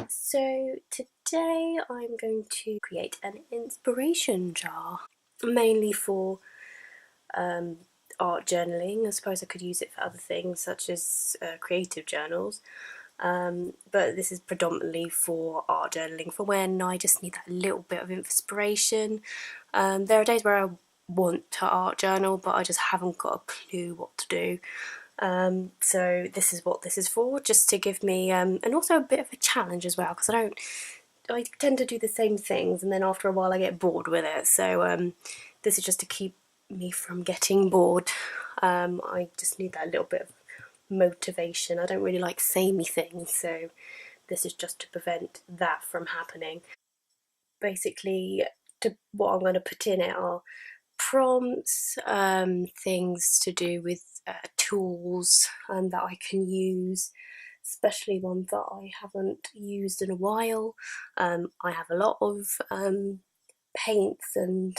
So today I'm going to create an inspiration jar, mainly for art journaling. I suppose I could use it for other things such as creative journals, but this is predominantly for art journaling, for when I just need that little bit of inspiration. There are days where I want to art journal, but I just haven't got a clue what to do. So this is what this is for, just to give me and also a bit of a challenge as well, because I tend to do the same things and then after a while I get bored with it. So this is just to keep me from getting bored. I just need that little bit of motivation. I don't really like samey things, so this is just to prevent that from happening. Basically, what I'm going to put in it are prompts, things to do with tools that I can use, especially ones that I haven't used in a while. I have a lot of paints and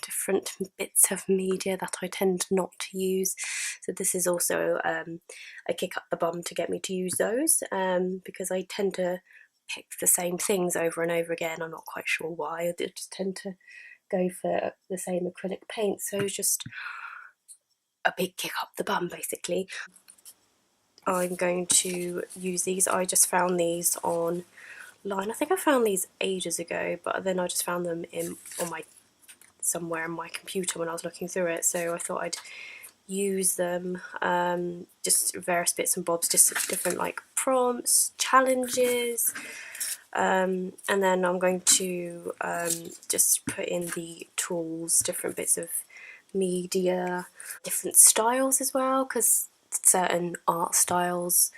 different bits of media that I tend not to use, so this is also a kick up the bum to get me to use those, because I tend to pick the same things over and over again. I'm not quite sure why. I just tend to go for the same acrylic paint, so it's just a big kick up the bum basically. I'm going to use these. I just found these online. I think I found these ages ago, but then I just found them somewhere in my computer when I was looking through it, so I thought I'd use them. Just various bits and bobs, just different like prompts, challenges, and then I'm going to just put in the tools, different bits of media, different styles as well, because certain art styles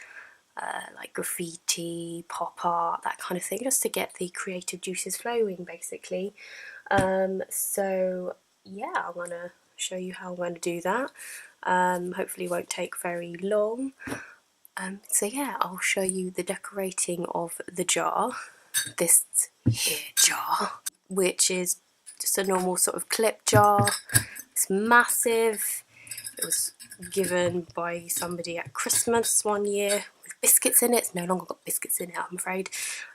like graffiti, pop art, that kind of thing, just to get the creative juices flowing basically. So yeah, I'm going to show you how I'm going to do that. Hopefully it won't take very long. So yeah, I'll show you the decorating of the jar, this here jar, which is just a normal sort of clip jar. It's massive. It was given by somebody at Christmas one year with biscuits in it. It's no longer got biscuits in it, I'm afraid,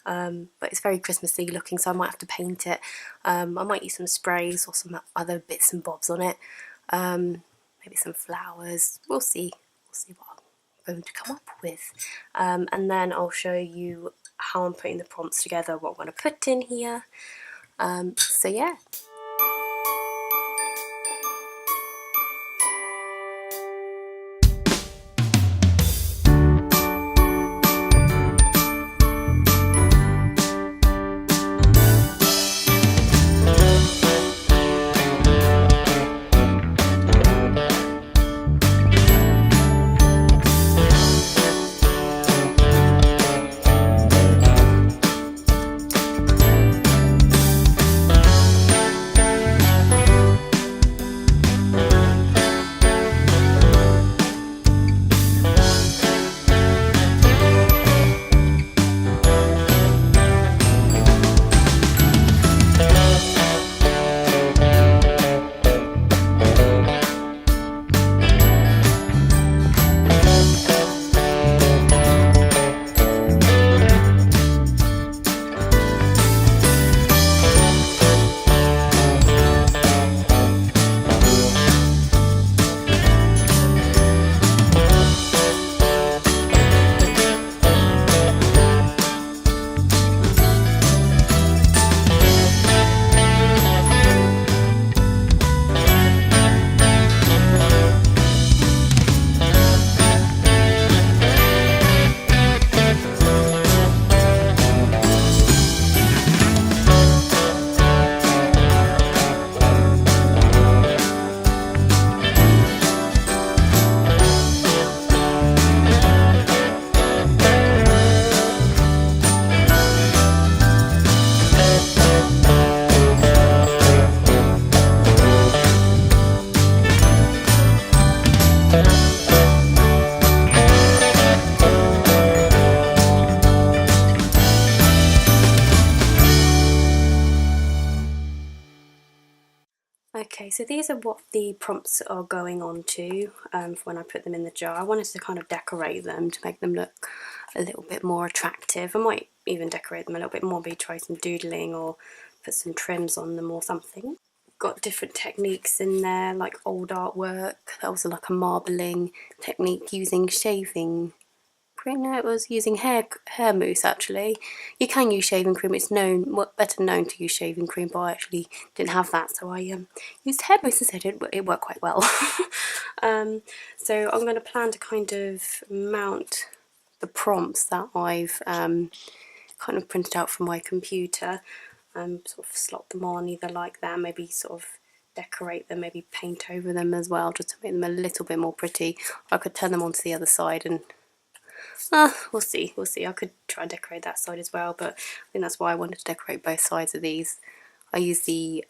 but it's very Christmassy looking, so I might have to paint it. I might use some sprays or some other bits and bobs on it, maybe some flowers. We'll see what I'm going to come up with, and then I'll show you how I'm putting the prompts together, what I'm going to put in here. So yeah. Okay, so these are what the prompts are going on to for when I put them in the jar. I wanted to kind of decorate them to make them look a little bit more attractive. I might even decorate them a little bit more, maybe try some doodling or put some trims on them or something. Got different techniques in there, like old artwork. That was like a marbling technique using shaving cream. No, it was using hair mousse actually. You can use shaving cream. It's better known to use shaving cream, but I actually didn't have that, so I used hair mousse instead. It worked quite well. So I'm going to plan to kind of mount the prompts that I've kind of printed out from my computer. Sort of slot them on either like that, maybe sort of decorate them, maybe paint over them as well, just to make them a little bit more pretty. I could turn them onto the other side and we'll see. I could try and decorate that side as well, but I think that's why I wanted to decorate both sides of these. I use the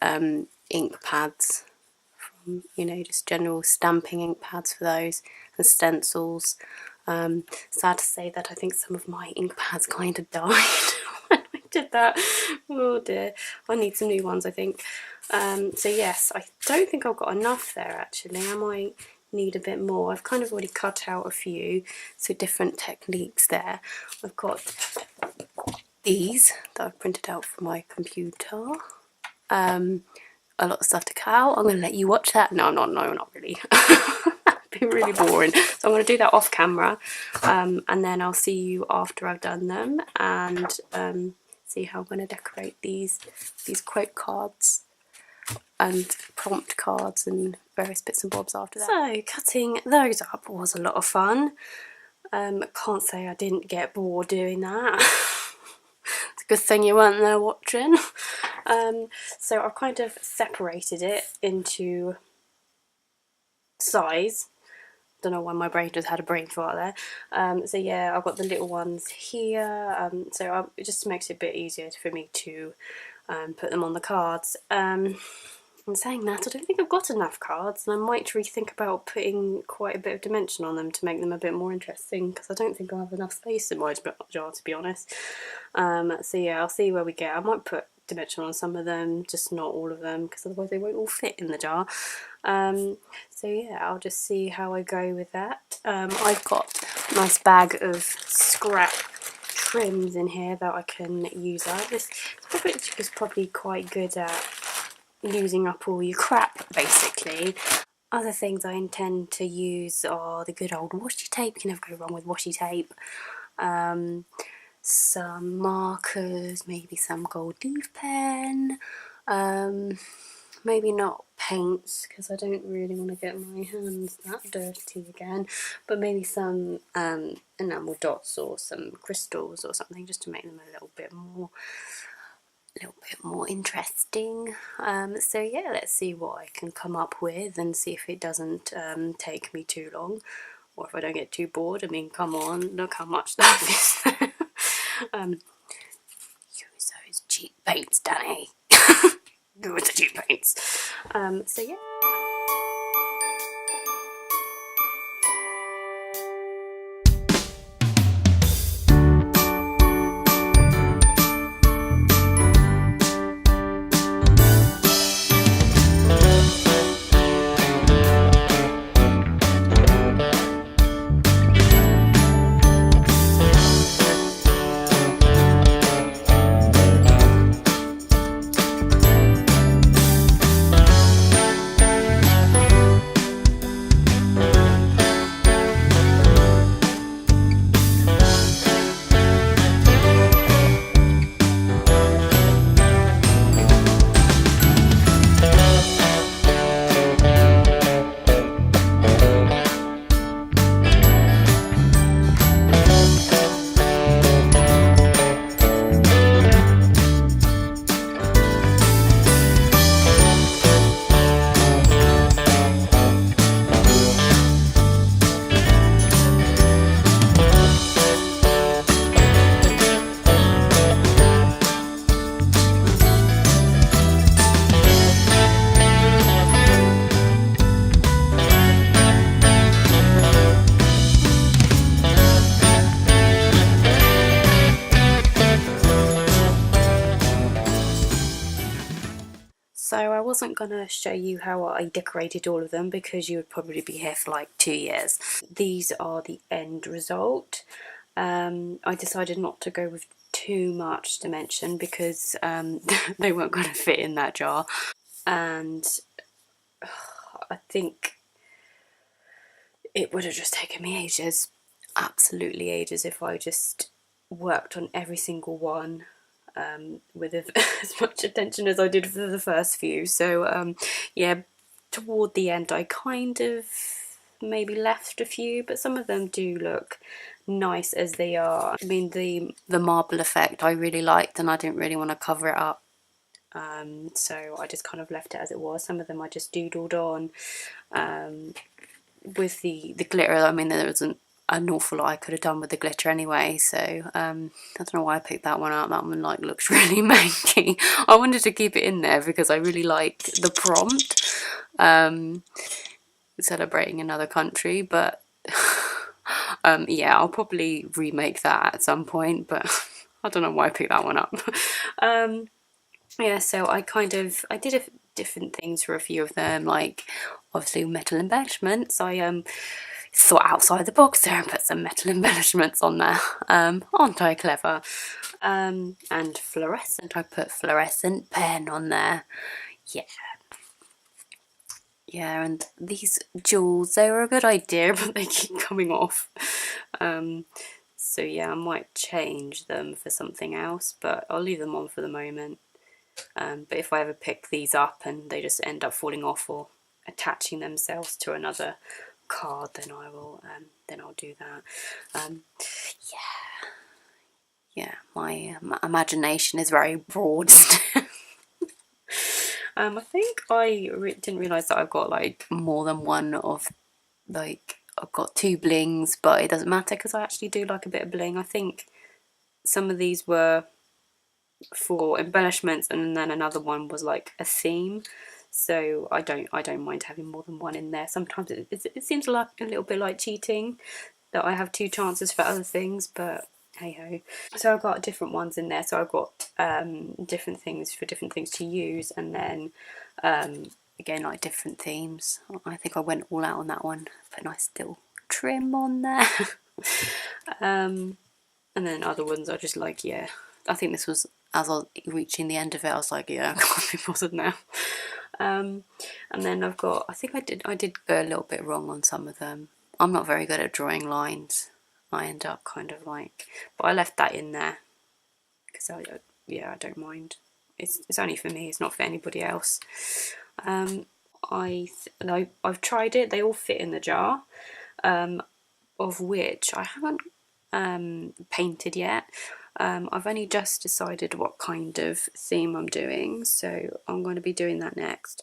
ink pads from, you know, just general stamping ink pads for those, and stencils. Sad to say that I think some of my ink pads kind of died when I did that. Oh dear, I need some new ones, I think. So yes, I don't think I've got enough there actually. I might need a bit more. I've kind of already cut out a few, so different techniques there. I've got these that I've printed out from my computer. A lot of stuff to cut out. I'm going to let you watch that. No, not really. That'd be really boring. So I'm going to do that off camera, and then I'll see you after I've done them, and see how I'm going to decorate these quote cards and prompt cards and various bits and bobs after that. So cutting those up was a lot of fun. Can't say I didn't get bored doing that. It's a good thing you weren't there watching. So I've kind of separated it into size. Don't know why my brain just had a brain fart there. So yeah, I've got the little ones here. It just makes it a bit easier for me to put them on the cards. In saying that, I don't think I've got enough cards, and I might rethink about putting quite a bit of dimension on them to make them a bit more interesting, because I don't think I'll have enough space in my jar, to be honest. So yeah, I'll see where we get. I might put dimension on some of them, just not all of them, because otherwise they won't all fit in the jar. So yeah, I'll just see how I go with that. I've got a nice bag of scrap trims in here that I can use up. This project is probably quite good at using up all your crap, basically. Other things I intend to use are the good old washi tape. You can never go wrong with washi tape. Some markers, maybe some gold leaf pen, maybe not paints, because I don't really want to get my hands that dirty again, but maybe some enamel dots or some crystals or something, just to make them a little bit more interesting. So yeah, let's see what I can come up with and see if it doesn't take me too long, or if I don't get too bored. I mean, come on, look how much that is there. Use those cheap paints, Danny. Go with the cheap paints. So yeah. So I wasn't going to show you how I decorated all of them, because you would probably be here for like 2 years. These are the end result. I decided not to go with too much dimension because they weren't going to fit in that jar, and I think it would have just taken me ages, absolutely ages, if I just worked on every single one with as much attention as I did for the first few. So yeah, toward the end I kind of maybe left a few, but some of them do look nice as they are. I mean, the marble effect I really liked, and I didn't really want to cover it up, so I just kind of left it as it was. Some of them I just doodled on. With the glitter, I mean, there wasn't an awful lot I could have done with the glitter anyway, so I don't know why I picked that one out. That one like looks really manky. I wanted to keep it in there because I really like the prompt, celebrating another country, but yeah, I'll probably remake that at some point, but I don't know why I picked that one up. Yeah, so I did different things for a few of them, like obviously metal embellishments. I thought outside the box there and put some metal embellishments on there. Aren't I clever? And fluorescent, I put fluorescent pen on there. Yeah. Yeah, and these jewels, they were a good idea, but they keep coming off. So yeah, I might change them for something else, but I'll leave them on for the moment. But if I ever pick these up and they just end up falling off or attaching themselves to another card, then I will. Then I'll do that. Yeah, my imagination is very broad. I think I didn't realise that I've got like more than one of, like, I've got 2 blings, but it doesn't matter because I actually do like a bit of bling. I think some of these were for embellishments, and then another one was like a theme. So I don't mind having more than one in there. Sometimes it seems like a little bit like cheating that I have 2 chances for other things, but hey ho. So I've got different ones in there. So I've got different things for different things to use, and then again, like different themes. I think I went all out on that one. Put a nice little trim on there. And then other ones I just like, yeah. I think this was, as I was reaching the end of it, I was like, yeah, I can't be bothered now. And then I've got, I think I did go a little bit wrong on some of them. I'm not very good at drawing lines. I end up kind of like, but I left that in there because yeah, I don't mind. It's only for me. It's not for anybody else. I've tried it. They all fit in the jar, of which I haven't painted yet. I've only just decided what kind of theme I'm doing, so I'm going to be doing that next.